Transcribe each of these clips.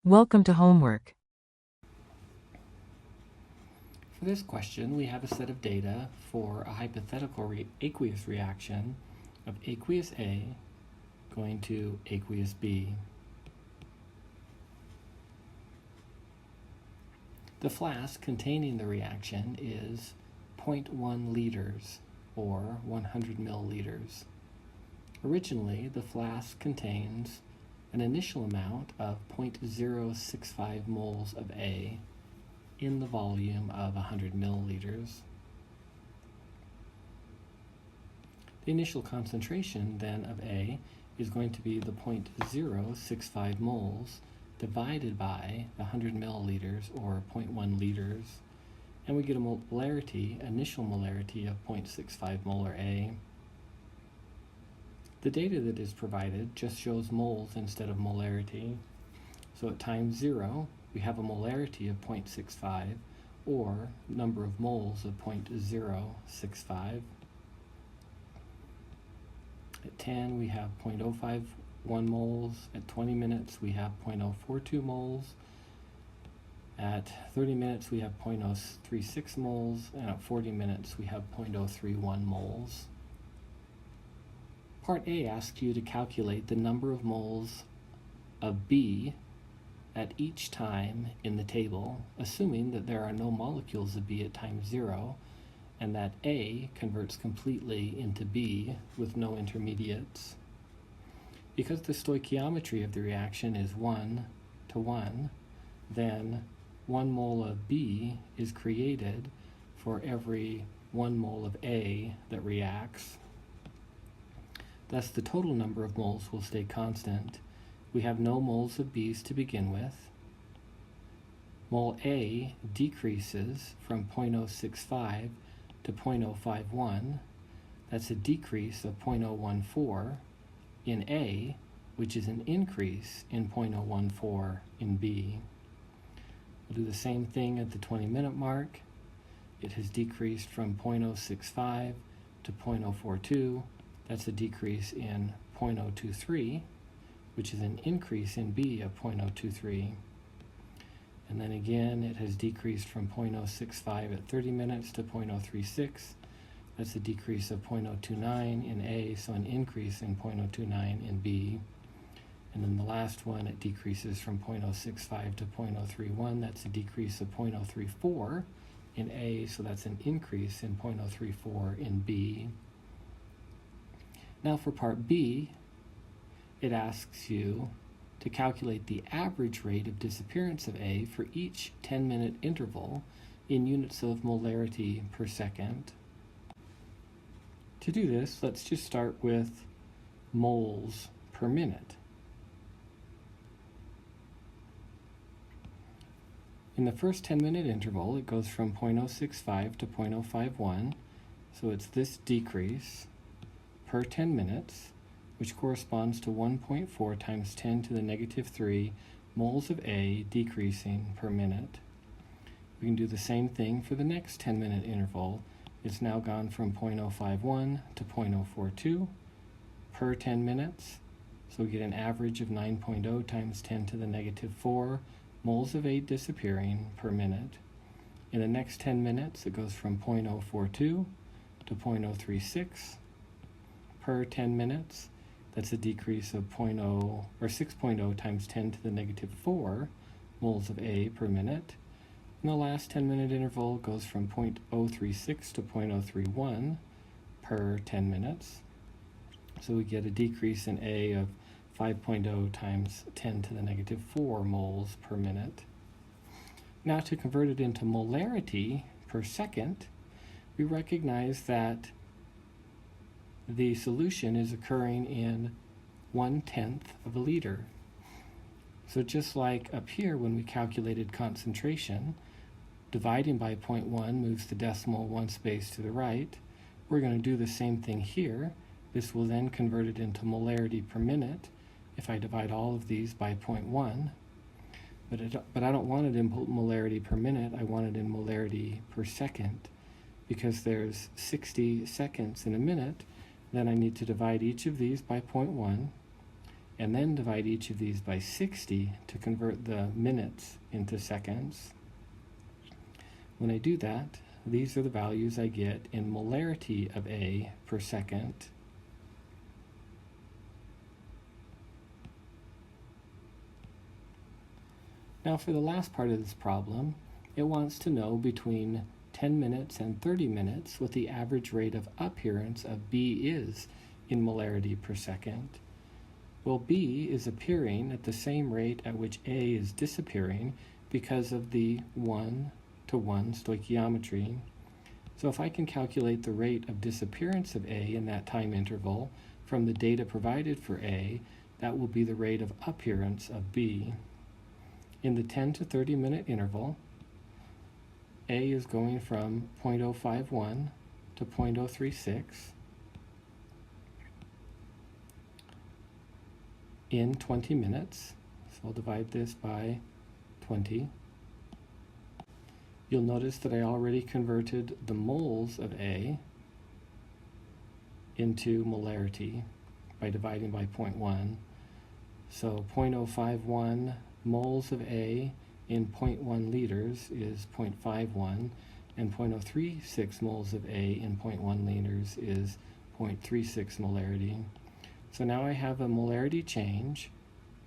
Welcome to homework. For this question, we have a set of data for a hypothetical aqueous reaction of aqueous A going to aqueous B. The flask containing the reaction is 0.1 liters, or 100 milliliters. Originally, the flask contains an initial amount of 0.065 moles of A in the volume of 100 milliliters. The initial concentration then of A is going to be the 0.065 moles divided by the 100 milliliters, or 0.1 liters, and we get a molarity, initial molarity of 0.65 molar A. The data that is provided just shows moles instead of molarity. So at time 0, we have a molarity of 0.65, or number of moles of 0.065. At 10, we have 0.051 moles. At 20 minutes, we have 0.042 moles. At 30 minutes, we have 0.036 moles. And at 40 minutes, we have 0.031 moles. Part A asks you to calculate the number of moles of B at each time in the table, assuming that there are no molecules of B at time 0, and that A converts completely into B with no intermediates. Because the stoichiometry of the reaction is 1 to 1, then 1 mole of B is created for every 1 mole of A that reacts. Thus, the total number of moles will stay constant. We have no moles of B's to begin with. Mole A decreases from 0.065 to 0.051. That's a decrease of 0.014 in A, which is an increase in 0.014 in B. We'll do the same thing at the 20-minute mark. It has decreased from 0.065 to 0.042. That's a decrease in 0.023, which is an increase in B of 0.023. And then again, it has decreased from 0.065 at 30 minutes to 0.036. That's a decrease of 0.029 in A, so an increase in 0.029 in B. And then the last one, it decreases from 0.065 to 0.031. That's a decrease of 0.034 in A, so that's an increase in 0.034 in B. Now for part B, it asks you to calculate the average rate of disappearance of A for each 10-minute interval in units of molarity per second. To do this, let's just start with moles per minute. In the first 10-minute interval, it goes from 0.065 to 0.051, so it's this decrease per 10 minutes, which corresponds to 1.4 times 10 to the negative 3 moles of A decreasing per minute. We can do the same thing for the next 10-minute interval. It's now gone from 0.051 to 0.042 per 10 minutes, so we get an average of 9.0 times 10 to the negative 4 moles of A disappearing per minute. In the next 10 minutes, it goes from 0.042 to 0.036 per 10 minutes. That's a decrease of 6.0 times 10 to the negative 4 moles of A per minute. And the last 10-minute interval goes from 0.036 to 0.031 per 10 minutes. So we get a decrease in A of 5.0 times 10 to the negative 4 moles per minute. Now to convert it into molarity per second, we recognize that the solution is occurring in 1/10 of a liter. So just like up here when we calculated concentration, dividing by 0.1 moves the decimal one space to the right. We're going to do the same thing here. This will then convert it into molarity per minute if I divide all of these by 0.1. But I don't want it in molarity per minute, I want it in molarity per second. Because there's 60 seconds in a minute, then I need to divide each of these by 0.1, and then divide each of these by 60 to convert the minutes into seconds. When I do that, these are the values I get in molarity of A per second. Now for the last part of this problem, it wants to know between 10 minutes and 30 minutes what the average rate of appearance of B is in molarity per second. Well, B is appearing at the same rate at which A is disappearing because of the 1-to-1 stoichiometry. So if I can calculate the rate of disappearance of A in that time interval from the data provided for A, that will be the rate of appearance of B. In the 10 to 30 minute interval, A is going from 0.051 to 0.036 in 20 minutes. So I'll divide this by 20. You'll notice that I already converted the moles of A into molarity by dividing by 0.1. So 0.051 moles of A in 0.1 liters is 0.51, and 0.036 moles of A in 0.1 liters is 0.36 molarity. So now I have a molarity change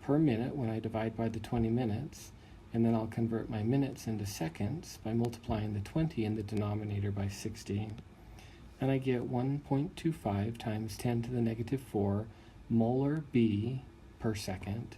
per minute when I divide by the 20 minutes, and then I'll convert my minutes into seconds by multiplying the 20 in the denominator by 60. And I get 1.25 times 10 to the negative 4 molar B per second.